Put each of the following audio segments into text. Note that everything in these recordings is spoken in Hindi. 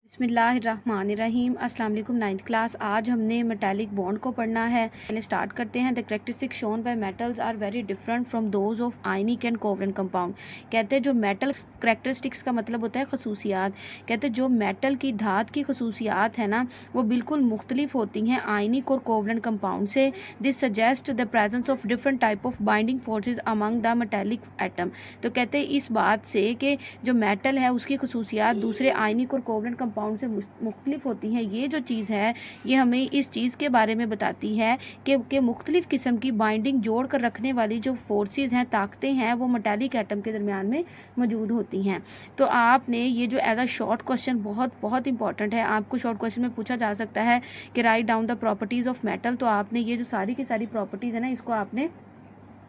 बिस्मिल्लाहिर्रहमानिर्रहीम। अस्सलाम वालेकुम। 9th class. आज हमने मेटालिक बॉन्ड को पढ़ना है। पहले स्टार्ट करते हैं। The characteristics shown by metals are very different from those of ionic and covalent compound. कहते हैं जो मेटल कैरेक्टरिस्टिक्स का मतलब होता है खसूसियात। कहते हैं जो मेटल की धात की खसूसियात है ना वो बिल्कुल मुख्तलिफ होती हैं आयनिक और कोवलेंट कंपाउंड से। This suggest the presence of different type of binding forces among the metallic atom. तो कहते हैं इस बात से कि जो मेटल है उसकी खसूसियात दूसरे आयनिक और कोवलेंट कंपाउंड से मुख्तलिफ होती हैं। ये जो चीज़ है ये हमें इस चीज़ के बारे में बताती है कि मुख्तलिफ किस्म की बाइंडिंग जोड़ कर रखने वाली जो फोर्सेस हैं, ताकतें हैं, वो मेटालिक एटम के दरमियान में मौजूद होती हैं। तो आपने ये जो एज अ शॉर्ट क्वेश्चन बहुत बहुत इंपॉर्टेंट है, आपको शॉर्ट क्वेश्चन में पूछा जा सकता है कि write down the properties of metal. तो आपने ये जो सारी की सारी प्रॉपर्टीज़ है ना इसको आपने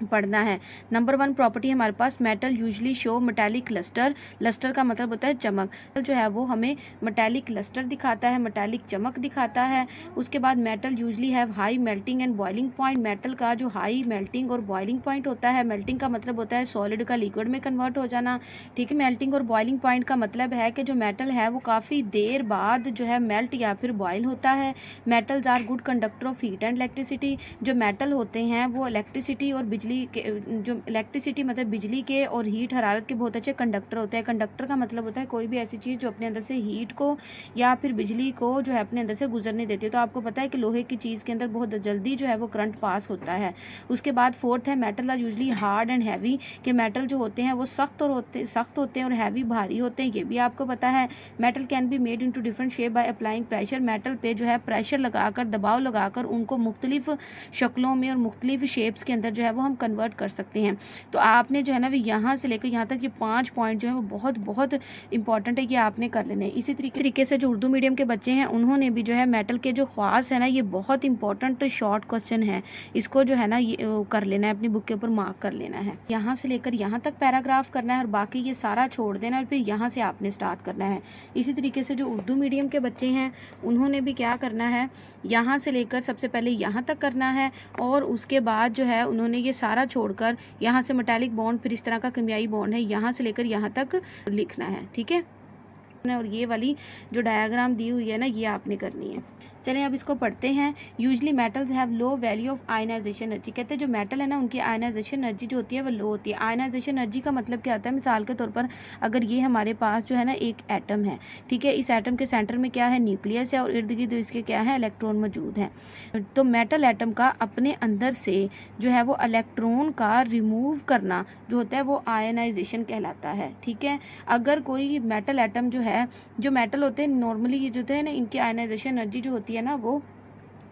पढ़ना है। नंबर 1 प्रॉपर्टी हमारे पास metal usually show metallic lustre. Lustre का मतलब होता है चमक। जो है वो हमें मेटालिक लस्टर दिखाता है, मेटालिक चमक दिखाता है। उसके बाद metal usually have high melting and boiling point. Metal का जो हाई मेल्टिंग और बॉइलिंग पॉइंट होता है, मेल्टिंग का मतलब होता है सॉलिड का लिक्विड में कन्वर्ट हो जाना। ठीक है। मेल्टिंग और बॉइलिंग पॉइंट का मतलब है कि जो मेटल है वो काफ़ी देर बाद जो है मेल्ट या फिर बॉयल होता है। Metals are good conductor of heat and electricity. जो मेटल होते हैं वो इलेक्ट्रिसिटी और बिजली के, जो इलेक्ट्रिसिटी मतलब बिजली के और हीट हरारत के बहुत अच्छे कंडक्टर होते हैं। कंडक्टर का मतलब होता है कोई भी ऐसी चीज़ जो अपने अंदर से हीट को या फिर बिजली को जो है अपने अंदर से गुजरने देती है। तो आपको पता है कि लोहे की चीज़ के अंदर बहुत जल्दी जो है वो करंट पास होता है। उसके बाद फोर्थ है metal are usually hard and heavy. कि मेटल जो होते हैं वो सख्त होते हैं और हैवी भारी होते हैं, ये भी आपको पता है। Metal can be made into different shape by applying pressure. Metal पे जो है प्रेशर लगाकर, दबाव लगाकर उनको मुख्तलिफ शक्लों में और मुख्तलिफ शेप्स के अंदर जो है वो हम कन्वर्ट कर सकते हैं। तो आपने जो है ना यहाँ से लेकर यहाँ तक ये 5 पॉइंट जो है वो बहुत बहुत इंपॉर्टेंट है, कि आपने कर लेने। इसी तरीके से जो उर्दू मीडियम के बच्चे हैं उन्होंने भी जो है मेटल के जो ख्वास है ना ये बहुत इंपॉर्टेंट शॉर्ट क्वेश्चन है, इसको जो है ना ये कर लेना है, अपनी बुक के ऊपर मार्क कर लेना है। यहाँ से लेकर यहाँ तक पैराग्राफ करना है और बाकी ये सारा छोड़ देना और फिर यहाँ से आपने स्टार्ट करना है। इसी तरीके से जो उर्दू मीडियम के बच्चे हैं उन्होंने भी क्या करना है, यहाँ से लेकर सबसे पहले यहाँ तक करना है और उसके बाद जो है उन्होंने ये सारा छोड़कर यहाँ से मेटालिक बॉन्ड, फिर इस तरह का केमियाई बॉन्ड है, यहाँ से लेकर यहाँ तक लिखना है। ठीक है। और ये वाली जो डायग्राम दी हुई है ना ये आपने करनी है। चलें अब इसको पढ़ते हैं। Usually metals have low value of ionisation energy. कहते हैं जो मेटल है ना उनकी आयनाइजेशन एनर्जी जो होती है वो लो होती है। आयनाइजेशन एनर्जी का मतलब क्या होता है, मिसाल के तौर पर अगर ये हमारे पास जो है ना एक एटम है, ठीक है, इस एटम के सेंटर में क्या है, न्यूक्लियस है और इर्द गिर्द इसके क्या है, इलेक्ट्रॉन मौजूद है। तो मेटल एटम का अपने अंदर से जो है वो इलेक्ट्रॉन का रिमूव करना जो होता है वो आयनाइजेशन कहलाता है। ठीक है। अगर कोई मेटल एटम जो है, जो मेटल होते हैं नॉर्मली ये जो होते हैं ना इनकी आयनाइजेशन एनर्जी जो होती है ना वो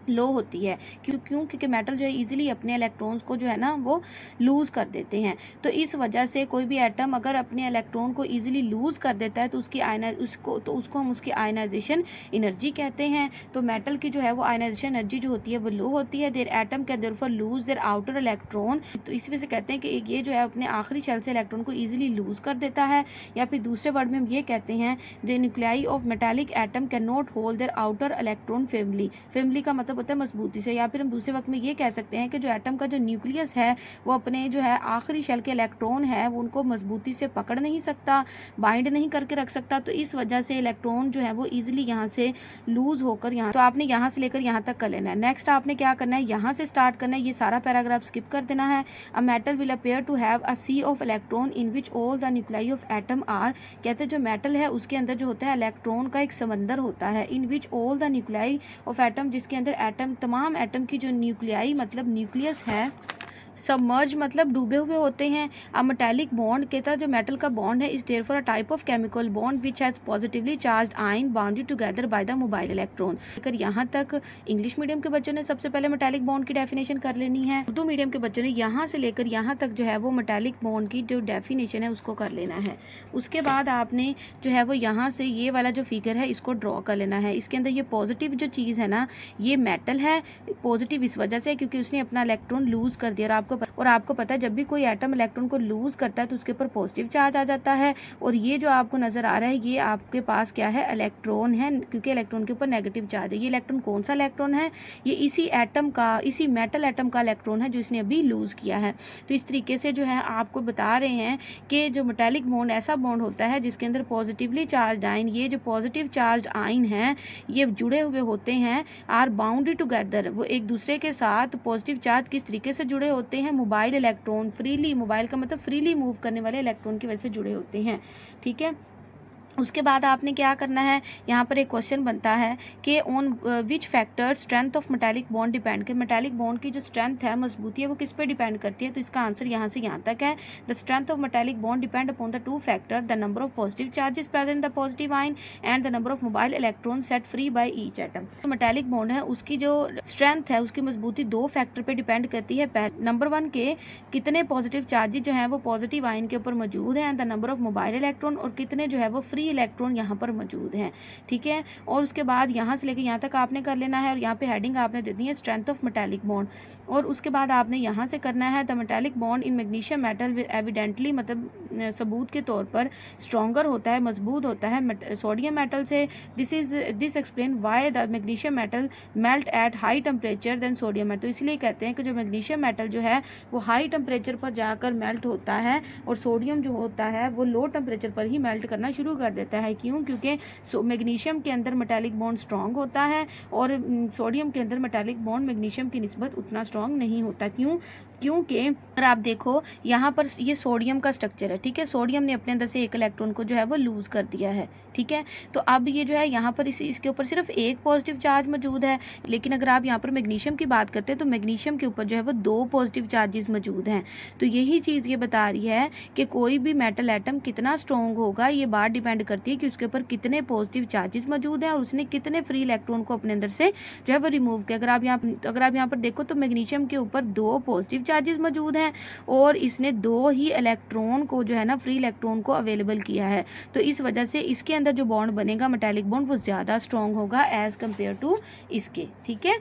लो होती है। क्योंकि मेटल जो है इजीली अपने इलेक्ट्रॉन्स को जो है ना वो लूज़ कर देते हैं। तो इस वजह से कोई भी एटम अगर अपने इलेक्ट्रॉन को इजीली लूज़ कर देता है तो उसको हम उसकी आयनाइजेशन एनर्जी कहते हैं। तो मेटल की जो है वो आयनाइजेशन एनर्जी जो होती है वो लो होती है। Their atom can therefore lose their outer electron. तो इस वजह से कहते हैं कि ये जो है अपने आखिरी शेल से इलेक्ट्रॉन को ईजिली लूज़ कर देता है। या फिर दूसरे वर्ड में हम ये कहते हैं the nuclei of metallic atom can not hold their outer electron family का मतलब होता है मजबूती से। या फिर हम दूसरे वक्त में ये कह सकते हैं कि जो एटम का जो न्यूक्लियस है वो अपने जो है आखिरी शेल के इलेक्ट्रॉन है वो उनको मजबूती से पकड़ नहीं सकता, बाइंड नहीं करके रख सकता। तो इस वजह से इलेक्ट्रॉन जो है वो इजीली यहाँ से लूज होकर यहाँ, तो आपने यहाँ से लेकर यहाँ तक कर लेना है। नेक्स्ट आपने क्या करना है, यहाँ से स्टार्ट करना है, ये सारा पैराग्राफ स्किप कर देना है। A metal will appear to have a sea of electron in which all the nuclei of atom are. कहते हैं जो मेटल है उसके अंदर जो होता है इलेक्ट्रॉन का एक समंदर होता है। In which all the nuclei of atom, जिसके अंदर एटम, तमाम एटम की जो न्यूक्लियाई मतलब न्यूक्लियस है, सबमर्ज मतलब डूबे हुए होते हैं। अ मेटालिक बॉन्ड कहता है जो मेटल का बॉन्ड है is therefore a type of chemical bond which has positively charged ion bounded together by the mobile electron. अगर यहाँ तक इंग्लिश मीडियम के बच्चों ने सबसे पहले मेटालिक बॉन्ड की डेफिनेशन कर लेनी है, उर्दू मीडियम के बच्चों ने यहाँ से लेकर यहाँ तक जो है वो मेटालिक बॉन्ड की जो डेफिनेशन है उसको कर लेना है। उसके बाद आपने जो है वो यहाँ से ये वाला जो फिगर है इसको ड्रॉ कर लेना है। इसके अंदर ये पॉजिटिव जो चीज़ है ना ये मेटल है, पॉजिटिव इस वजह से क्योंकि उसने अपना इलेक्ट्रॉन लूज कर दिया। और और आपको पता है जब भी कोई एटम इलेक्ट्रॉन को लूज करता है तो उसके ऊपर पॉजिटिव चार्ज आ जाता है, और ये जो आपको नजर आ रहा है ये आपके पास क्या है, इलेक्ट्रॉन है, क्योंकि इलेक्ट्रॉन के ऊपर नेगेटिव चार्ज है। ये इलेक्ट्रॉन कौन सा इलेक्ट्रॉन है, ये इसी एटम का, इसी मेटल एटम का इलेक्ट्रॉन है जो इसने अभी लूज किया है। तो इस तरीके से जो है आपको बता रहे हैं कि जो मेटालिक बॉन्ड ऐसा बॉन्ड होता है जिसके अंदर पॉजिटिवली चार्ज आयन, ये जो पॉजिटिव चार्ज आयन है ये जुड़े हुए होते हैं, आर बाउंडेड टुगेदर, वो एक दूसरे के साथ पॉजिटिव चार्ज किस तरीके से जुड़े होते हैं, मोबाइल इलेक्ट्रॉन फ्रीली, मोबाइल का मतलब फ्रीली मूव करने वाले इलेक्ट्रॉन की वजह से जुड़े होते हैं। ठीक है, उसके बाद आपने क्या करना है, यहाँ पर एक क्वेश्चन बनता है कि on which factor strength of metallic bond depend, कि मेटालिक बॉन्ड की जो स्ट्रेंथ है, मजबूती है, वो किस पे डिपेंड करती है। तो इसका आंसर यहाँ से यहाँ तक है, the strength of metallic bond depend upon the two factor, the number of positive charges present the positive ion and the number of mobile electron set free by each atom. तो मेटालिक बॉन्ड है उसकी जो स्ट्रेंथ है, उसकी मजबूती दो फैक्टर पे डिपेंड करती है। नंबर 1 के कितने पॉजिटिव चार्जेस जो है वो पॉजिटिव आयन के ऊपर मौजूद है, the number of mobile electron, और कितने जो है वो फ्री इलेक्ट्रॉन यहाँ पर मौजूद हैं। ठीक है, और उसके बाद यहाँ से लेकर यहाँ तक आपने कर लेना है, और यहाँ पे हेडिंग आपने दे दी है स्ट्रेंथ ऑफ मेटालिक बॉन्ड, और उसके बाद आपने यहाँ से करना है the metallic bond in magnesium metal with evidently, मतलब सबूत के तौर पर स्ट्रॉन्गर होता है, मजबूत होता है सोडियम मेटल से। This explain why the magnesium metal melt at high temperature than sodium metal. तो इसलिए कहते हैं कि जो मैग्नीशियम मेटल जो है वो हाई टेम्परेचर पर जाकर मेल्ट होता है, और सोडियम जो होता है वो लो टेम्परेचर पर ही मेल्ट करना शुरू कर देता है। क्यों? क्योंकि मैग्नीशियम के अंदर मेटालिक बॉन्ड स्ट्रॉन्ग होता है, और सोडियम के अंदर मेटालिक बॉन्ड मैग्नीशियम की निस्बत उतना स्ट्रॉन्ग नहीं होता। क्यों? क्योंकि अगर आप देखो यहाँ पर ये सोडियम का स्ट्रक्चर है। ठीक है, सोडियम ने अपने अंदर से एक इलेक्ट्रॉन को जो है वो लूज कर दिया है। ठीक है, तो अब ये जो है यहाँ पर इसके ऊपर सिर्फ एक पॉजिटिव चार्ज मौजूद है, लेकिन अगर आप यहाँ पर मैग्नीशियम की बात करते हैं तो मैग्नीशियम के ऊपर जो है वो दो पॉजिटिव चार्जेस मौजूद हैं। तो यही चीज़ ये बता रही है कि कोई भी मेटल एटम कितना स्ट्रॉन्ग होगा, ये बात डिपेंड करती है कि उसके ऊपर कितने पॉजिटिव चार्जेस मौजूद हैं और उसने कितने फ्री इलेक्ट्रॉन को अपने अंदर से जो है वो रिमूव किया। अगर आप यहाँ पर देखो तो मैग्नीशियम के ऊपर दो पॉजिटिव चार्जेस मौजूद हैं, और इसने दो ही इलेक्ट्रॉन को जो है ना, फ्री इलेक्ट्रॉन को अवेलेबल किया है। तो इस वजह से इसके अंदर जो बॉन्ड बनेगा मेटालिक बॉन्ड, वो ज़्यादा स्ट्रॉन्ग होगा एज कम्पेयर टू इसके। ठीक है,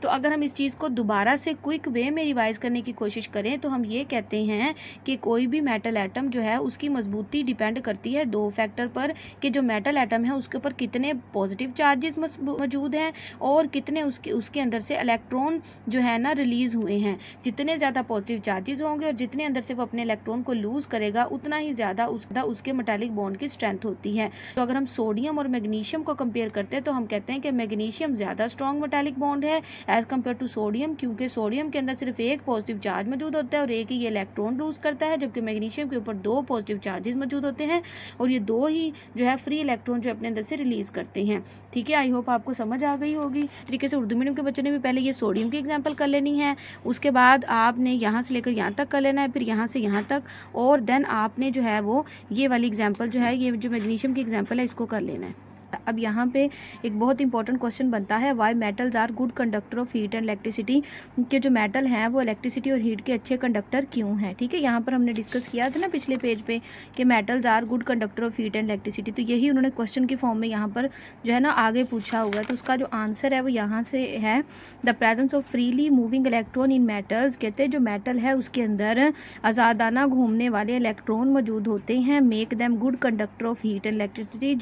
तो अगर हम इस चीज़ को दोबारा से क्विक वे में रिवाइज करने की कोशिश करें तो हम ये कहते हैं कि कोई भी मेटल एटम जो है उसकी मजबूती डिपेंड करती है दो फैक्टर पर, कि जो मेटल एटम है उसके ऊपर कितने पॉजिटिव चार्जेस मौजूद हैं और कितने उसके अंदर से इलेक्ट्रॉन जो है ना रिलीज हुए हैं। जितने ज़्यादा पॉजिटिव चार्जेस होंगे और जितने अंदर से वो अपने इलेक्ट्रॉन को लूज करेगा, उतना ही ज़्यादा उसके मेटालिक बॉन्ड की स्ट्रेंथ होती है। तो अगर हम सोडियम और मैग्नीशियम को कंपेयर करते हैं तो हम कहते हैं कि मैग्नीशियम ज़्यादा स्ट्रॉन्ग मेटालिक बॉन्ड है एज कम्पेयर टू सोडियम, क्योंकि सोडियम के अंदर सिर्फ एक पॉजिटिव चार्ज मौजूद होता है और एक ही ये इलेक्ट्रॉन लूज करता है, जबकि मैग्नीशियम के ऊपर दो पॉजिटिव चार्जेस मौजूद होते हैं और ये दो ही जो है फ्री इलेक्ट्रॉन जो अपने अंदर से रिलीज करते हैं। ठीक है, आई होप आपको समझ आ गई होगी। इस तरीके से उर्दू मीडियम के बच्चों ने भी पहले ये सोडियम की एग्जाम्पल कर लेनी है, उसके बाद आपने यहाँ से लेकर यहाँ तक कर लेना है, फिर यहाँ से यहाँ तक, और देन आपने जो है वो ये वाली एग्जाम्पल जो है, ये जो मैग्नीशियम की एग्जाम्पल है, इसको कर लेना है। अब यहाँ पे एक बहुत इंपॉर्टेंट क्वेश्चन बनता है, why metals are good conductor of heat and electricity, के जो मेटल हैं वो इलेक्ट्रिसिटी और हीट के अच्छे कंडक्टर क्यों हैं। ठीक है, यहाँ पर हमने डिस्कस किया था ना पिछले पेज पे कि metals are good conductor of heat and electricity, तो यही उन्होंने क्वेश्चन की फॉर्म में यहाँ पर जो है ना आगे पूछा हुआ है। तो उसका जो आंसर है वो यहाँ से है, the presence of freely moving electron in metals, कहते हैं जो मेटल है उसके अंदर आज़ादाना घूमने वाले इलेक्ट्रॉन मौजूद होते हैं, make them good conductor of heat and electricity,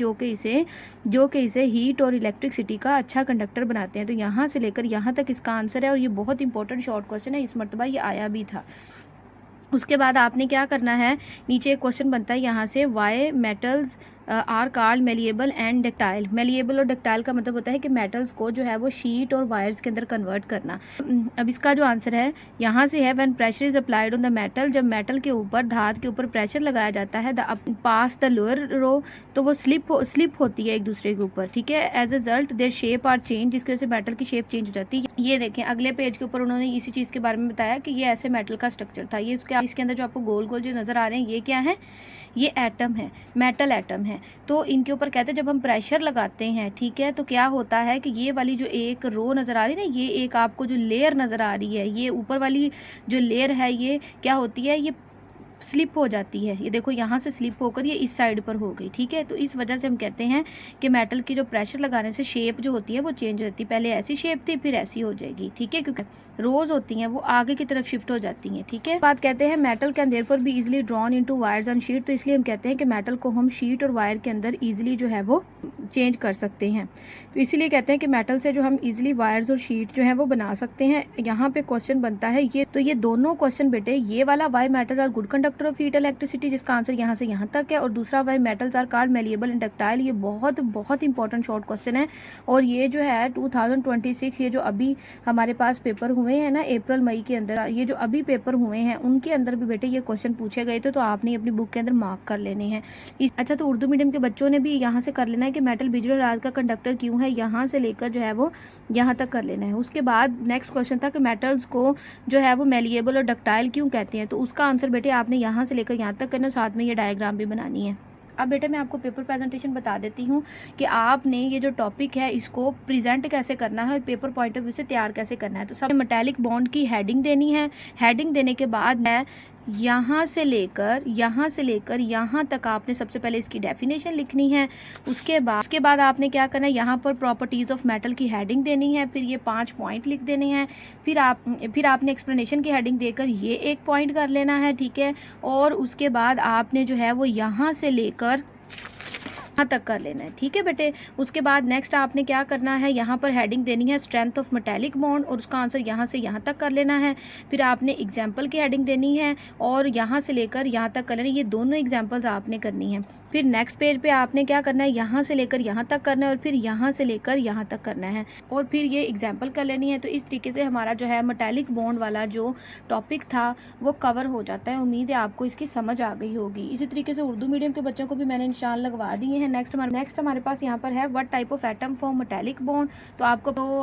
जो कि इसे हीट और इलेक्ट्रिसिटी का अच्छा कंडक्टर बनाते हैं। तो यहाँ से लेकर यहाँ तक इसका आंसर है, और ये बहुत इंपॉर्टेंट शॉर्ट क्वेश्चन है, इस मरतबा ये आया भी था। उसके बाद आपने क्या करना है, नीचे एक क्वेश्चन बनता है यहाँ से, why metals are called malleable and ductile. Malleable और डक्टाइल का मतलब होता है कि मेटल्स को जो है वो शीट और वायर्स के अंदर कन्वर्ट करना। अब इसका जो आंसर है यहाँ से है, when pressure is applied on the metal, जब मेटल के ऊपर, धात के ऊपर प्रेशर लगाया जाता है, पास द लोअर रो, तो वो स्लिप होती है एक दूसरे के ऊपर। ठीक है, as a result their shape are change, जिसकी वजह से मेटल की शेप चेंज हो जाती है। ये देखें अगले पेज के ऊपर उन्होंने इसी चीज़ के बारे में बताया कि ये ऐसे मेटल का स्ट्रक्चर था। ये इसके अंदर जो आपको गोल गोल जो नज़र आ रहे हैं ये क्या है, ये एटम है, मेटल एटम है। तो इनके ऊपर कहते हैं जब हम प्रेशर लगाते हैं, ठीक है, तो क्या होता है कि ये वाली जो एक रो नज़र आ रही है ना, ये एक आपको जो लेयर नज़र आ रही है, ये ऊपर वाली जो लेयर है ये क्या होती है, ये स्लिप हो जाती है। ये देखो यहाँ से स्लिप होकर ये इस साइड पर हो गई, ठीक है। तो इस वजह से हम कहते हैं कि मेटल की जो प्रेशर लगाने से शेप जो होती है वो चेंज होती है। पहले ऐसी शेप थी, फिर ऐसी हो जाएगी, ठीक है, क्योंकि रोज होती हैं वो आगे की तरफ शिफ्ट हो जाती हैं, ठीक है। बात कहते हैं metal can therefore be easily drawn into wires and sheet. तो इसलिए हम कहते हैं कि मेटल को हम शीट और वायर के अंदर इजीली जो है वो चेंज कर सकते हैं। तो इसीलिए कहते हैं कि मेटल से जो हम इजीली वायर्स और शीट जो है वो बना सकते हैं। यहाँ पे क्वेश्चन बनता है ये दोनों क्वेश्चन बेटे, ये वाला why metals are good conductor of heat electricity, जिसका आंसर यहाँ से यहाँ तक है, और दूसरा why metals are called malleable and ductile. ये बहुत बहुत इंपॉर्टेंट शॉर्ट क्वेश्चन है। और ये जो है 2026, ये जो अभी हमारे पास पेपर हुए हैं ना अप्रैल मई के अंदर, ये जो अभी पेपर हुए हैं उनके अंदर भी बेटे ये क्वेश्चन पूछे गए थे। तो आपने अपनी बुक के अंदर मार्क कर लेने हैं। अच्छा, तो उर्दू मीडियम के बच्चों ने भी यहाँ से कर लेना है कि मेटल बिजली और आग का कंडक्टर क्यों है, यहाँ से लेकर जो है वो यहाँ तक कर लेना है। उसके बाद नेक्स्ट क्वेश्चन था कि मेटल्स को जो है वो मैलिएबल और डक्टाइल क्यों कहते हैं। तो उसका आंसर बेटे आपने यहाँ से लेकर यहाँ तक करना, साथ में ये डायग्राम भी बनानी है। अब बेटे मैं आपको पेपर प्रेजेंटेशन बता देती हूँ कि आपने ये जो टॉपिक है इसको प्रेजेंट कैसे करना है, पेपर पॉइंट ऑफ व्यू से तैयार कैसे करना है। तो सब मेटालिक बॉन्ड की हेडिंग देनी है। हेडिंग देने के बाद है यहाँ से लेकर यहाँ तक आपने सबसे पहले इसकी डेफिनेशन लिखनी है। उसके बाद आपने क्या करना है, यहाँ पर प्रॉपर्टीज़ ऑफ मेटल की हेडिंग देनी है, फिर ये 5 पॉइंट लिख देने हैं। फिर आपने एक्सप्लेनेशन की हेडिंग देकर ये एक पॉइंट कर लेना है, ठीक है। और उसके बाद आपने जो है वो यहाँ से लेकर यहाँ तक कर लेना है, ठीक है बेटे। उसके बाद नेक्स्ट आपने क्या करना है, यहाँ पर हेडिंग देनी है स्ट्रेंथ ऑफ मेटालिक बॉन्ड, और उसका आंसर यहाँ से यहाँ तक कर लेना है। फिर आपने एग्जाम्पल की हेडिंग देनी है और यहाँ से लेकर यहाँ तक कर लेना है। ये दोनों एग्जाम्पल्स आपने करनी है। फिर नेक्स्ट पेज पे आपने क्या करना है, यहाँ से लेकर यहाँ तक करना है और फिर यहाँ से लेकर यहाँ तक करना है और फिर ये एग्जाम्पल कर लेनी है। तो इस तरीके से हमारा जो है मेटालिक बॉन्ड वाला जो टॉपिक था वो कवर हो जाता है। उम्मीद है आपको इसकी समझ आ गई होगी। इसी तरीके से उर्दू मीडियम के बच्चों को भी मैंने निशान लगवा दिए हैं। नेक्स्ट हमारे पास यहाँ पर है what type of atom form metallic bond. तो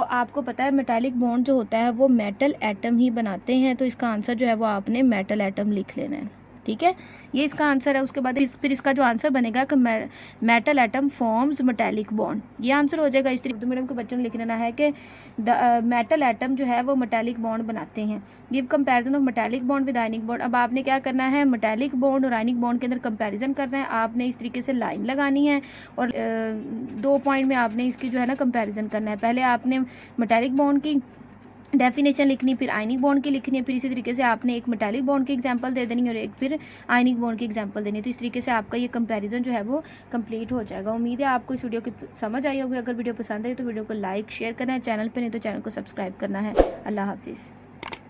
आपको पता है मेटालिक बॉन्ड जो होता है वो मेटल एटम ही बनाते हैं। तो इसका आंसर जो है वो आपने मेटल एटम लिख लेना है, ठीक है। ये इसका आंसर है। उसके बाद फिर इसका जो आंसर बनेगा कि metal atom forms metallic bond, ये आंसर हो जाएगा। इस तरीके उर्दू मीडियम के बच्चों ने लिख लेना है कि मेटल एटम जो है वो मेटालिक बॉन्ड बनाते हैं। Give comparison of metallic bond with ionic bond. अब आपने क्या करना है, मेटालिक बॉन्ड और आयनिक बॉन्ड के अंदर कंपैरिजन करना है। आपने इस तरीके से लाइन लगानी है और 2 पॉइंट में आपने इसकी जो है ना कंपैरिजन करना है। पहले आपने मेटालिक बॉन्ड की डेफिनेशन लिखनी, फिर आयनिक बॉन्ड की लिखनी है, फिर इसी तरीके से आपने एक मेटालिक बॉन्ड की एग्जांपल दे देनी और एक फिर आयनिक बॉन्ड की एग्जांपल देनी है। तो इस तरीके से आपका ये कंपैरिजन जो है वो कंप्लीट हो जाएगा। उम्मीद है आपको इस वीडियो की समझ आई होगी। अगर वीडियो पसंद आई तो वीडियो को लाइक शेयर करना है, चैनल पर नहीं तो चैनल को सब्सक्राइब करना है। अल्लाह हाफिज़।